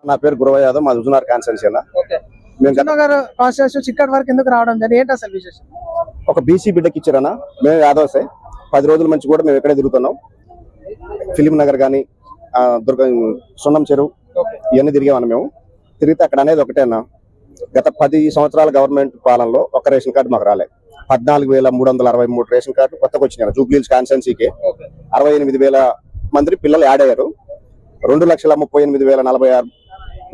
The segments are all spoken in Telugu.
నా పేరు గురవ యాదవ్, మా హుజూర్నగర్ కాన్స్టిట్యున్సీ అన్న. చిక్కటి వరకు ఎందుకు రావడం జరిగింది, ఏంటి అసలు విశేషం? ఒక బీసీ బిడ్డకి ఇచ్చారన్న. మేము యాదవ్సే 10 రోజుల నుంచి కూడా మేము ఎక్కడే తిరుగుతున్నాం. ఫిలిం నగర్ కానీ దుర్గ సున్నం చెరువు ఇవన్నీ తిరిగామన్న. మేము తిరిగితే అక్కడ అనేది ఒకటే అన్న, గత 10 సంవత్సరాల గవర్నమెంట్ పాలనలో ఒక రేషన్ కార్డు మాకు రాలేదు. 14,363 రేషన్ కార్డు కొత్తగా వచ్చినాయి. జూబ్లీహిల్స్ కాన్స్టిట్యున్సీకి 68,000 మంది పిల్లలు యాడ్ అయ్యారు. 2,38,046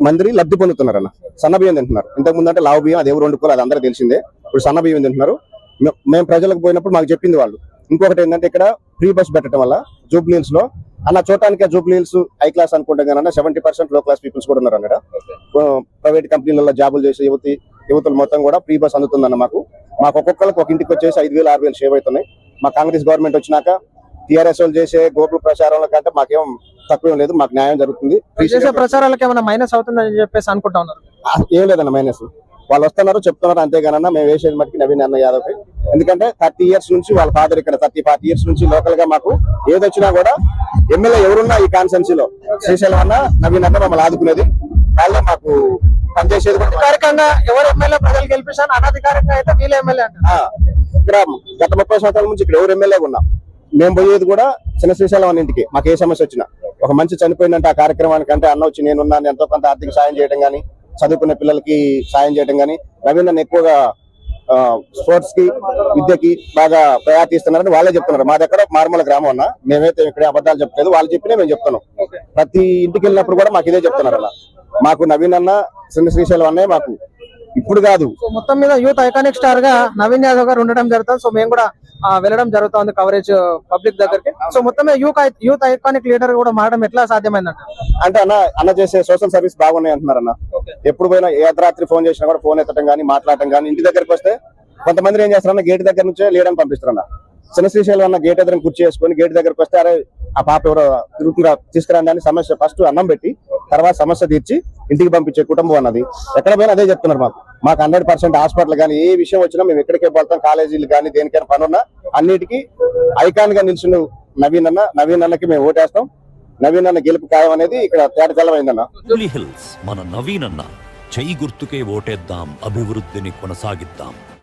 మంది లబ్ధి పొందుతున్నారన్న. సన్న బియ్యం తింటున్నారు. ఇంతకు ముందు అంటే లావు బియ్యం అది ఎవరు వండుకోవాలి, అది అందరికీ తెలిసిందే. ఇప్పుడు సన్న బియ్యం తింటున్నారు. మేము ప్రజలకు పోయినప్పుడు మాకు చెప్పింది వాళ్ళు. ఇంకొకటి ఏంటంటే ఇక్కడ ఫ్రీ బస్ పెట్టడం వల్ల జూబ్లీహిల్స్ లో అన్న చూడటానికి జూబ్లీహిల్స్ హై క్లాస్ అనుకుంటే కానీ 70% లో క్లాస్ పీపుల్స్ కూడా ఉన్నారు అన్నమాట. ప్రైవేట్ కంపెనీలలో జాబులు చేసే యువతులు మొత్తం కూడా ఫ్రీ బస్ అందుతుందన్న. మాకు ఒక్కొక్కరికి ఒక ఇంటికి వచ్చేసి 5,000 6,000 సేవ్ అవుతున్నాయి. మా కాంగ్రెస్ గవర్నమెంట్ వచ్చినాక టీఆర్ఎస్ వాళ్ళు చేసే గోపుల ప్రచారాల కంటే మాకేం తక్కువేం లేదు. మాకు న్యాయం జరుగుతుంది. ప్రచారాలకు ఏమైనా మైనస్ అవుతుందని చెప్పేసి అనుకుంటా ఉన్నారు? ఏం లేదన్న మైనస్. వాళ్ళు వస్తున్నారు చెప్తున్నారు అంతేగానన్నా మేము వేసేది మట్టికి నవీన్ అన్న యాదవ్. ఎందుకంటే 30 years నుంచి వాళ్ళ ఫాదర్ ఇక్కడ 30-40 years నుంచి లోకల్ గా మాకు ఏదొచ్చినా కూడా ఎమ్మెల్యే ఎవరున్నా ఈ కాన్స్టిట్యున్సీలో శ్రీశైలం అన్న నవీన్ అన్న మమ్మల్ని ఆదుకునేది. వాళ్ళే మాకు పనిచేసేది. అధికారికంగా ఎవరు ఎమ్మెల్యే ప్రజలు గెలిపించారు, అనధికారికంగా అయితే వీళ్ళ ఎమ్మెల్యే ఇక్కడ గత 30 సంవత్సరాల నుంచి ఇక్కడ ఎవరు ఎమ్మెల్యేగా ఉన్నాం. మేము పోయేది కూడా చిన్న శ్రీశైలం అన్న ఇంటికి. మాకు ఏ సమస్య వచ్చినా, ఒక మంచి చనిపోయిందంటే ఆ కార్యక్రమానికి అంటే అన్న వచ్చి నేనున్నాను ఎంతో కొంత ఆర్థిక సాయం చేయడం కానీ, చదువుకునే పిల్లలకి సాయం చేయడం కానీ, నవీన్ అన్న ఎక్కువగా స్పోర్ట్స్ కి విద్యకి బాగా ప్రయారిటీ ఇస్తున్నారని వాళ్ళే చెప్తున్నారు. మా దగ్గర మారుమూల గ్రామం అన్న, మేమైతే ఇక్కడ అబద్ధాలు చెప్పలేదు. వాళ్ళు చెప్పినా మేము చెప్తున్నాం. ప్రతి ఇంటికి వెళ్ళినప్పుడు కూడా మాకు ఇదే చెప్తున్నారు అన్న. మాకు నవీన్ అన్న చిన్న శ్రీశైలం అన్నే మాకు ఇప్పుడు కాదు. మొత్తం మీద యూత్ ఐకానిక్ స్టార్ గా నవీన్ యాదవ్ గారు ఉండడం జరుగుతుంది. సో మేము కూడా వెళ్ళడం జరుగుతుంది కవరేజ్ పబ్లిక్ దగ్గరికి. సో మొత్తం యూత్ ఐకానిక్ లీడర్ కూడా మారడం ఎట్లా సాధ్యమైందంట అంటే అన్న చేసే సోషల్ సర్వీస్ బాగున్నాయి అంటున్నారు అన్న. ఎప్పుడు పోయినా అర్ధరాత్రి ఫోన్ చేసినా కూడా ఫోన్ ఎత్తడం కానీ మాట్లాడటం కానీ, ఇంటి దగ్గరికి వస్తే కొంతమంది ఏం చేస్తారన్న గేట్ దగ్గర నుంచే లీడర్ని పంపిస్తారన్న. చిన్న శ్రీశైలం అన్న గేట్ ఎదురు కుర్చీ చేసుకుని గేట్ దగ్గరకు వస్తే అరే ఆ పాప ఎవరో తిరుగుతున్నా తీసుకురండి అని సమస్య ఫస్ట్ అన్నం పెట్టి తర్వాత సమస్య తీర్చి ఇంటికి పంపించే కుటుంబం అన్నది. ఎక్కడ పోయినా అదే చెప్తున్నారు. మాకు 100% హాస్పిటల్ కానీ ఏ విషయం వచ్చినా మేము ఎక్కడికే పోతాం. కాలేజీలు కానీ దేనికైనా పనున్నా అన్నిటికీ ఐకాన్ గా నిలిచిన నవీన్ అన్నకి మేము ఓటేస్తాం. నవీన్ అన్న గెలుపు ఖాయం అనేది ఇక్కడ తేటతెల్లమైందన్న. మన నవీన్ అన్న చెయ్యి గుర్తుకే ఓటేద్దాం, అభివృద్ధిని కొనసాగిద్దాం.